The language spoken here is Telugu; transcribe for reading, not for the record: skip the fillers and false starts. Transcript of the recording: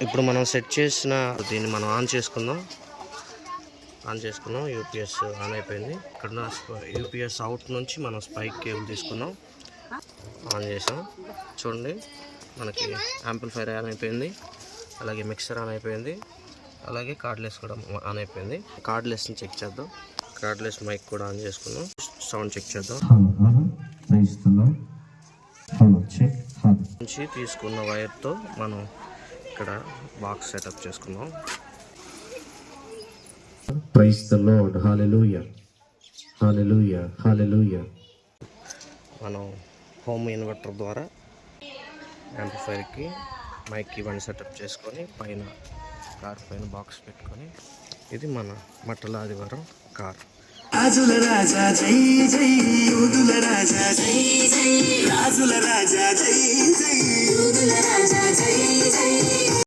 ఇప్పుడు మనం సెట్ చేసిన దీన్ని మనం ఆన్ చేసుకుందాం. యూపీఎస్ ఆన్ అయిపోయింది. ఇక్కడ యూపీఎస్ అవుట్ నుంచి మనం స్పైక్ కేబుల్ తీసుకున్నాం, ఆన్ చేసాం. చూడండి, మనకి యాంప్లిఫైర్ ఆన్ అయిపోయింది, అలాగే మిక్సర్ ఆన్ అయిపోయింది, అలాగే కార్డ్లెస్ కూడా ఆన్ అయిపోయింది. కార్డ్లెస్ని చెక్ చేద్దాం. కార్డ్లెస్ మైక్ కూడా ఆన్ చేసుకున్నాం. సౌండ్ చెక్ చేద్దాం. నుంచి తీసుకున్న వైర్తో మనం ఇక్కడ బాక్స్ సెటప్ చేసుకున్నాం. ప్రైజ్ ద లార్డ్, హల్లెలూయా హల్లెలూయా హల్లెలూయా. మనం హోమ్ ఇన్వర్టర్ ద్వారా యాంప్లిఫైర్కి మైక్కి ఇవన్నీ సెటప్ చేసుకొని పైన కార్ పైన బాక్స్ పెట్టుకొని, ఇది మన మట్టల ఆదివారం కార్. రాజుల రాజా జై జై, యూదుల రాజా జై జై, రాజుల రాజా జై జై, యూదుల రాజా జై జై.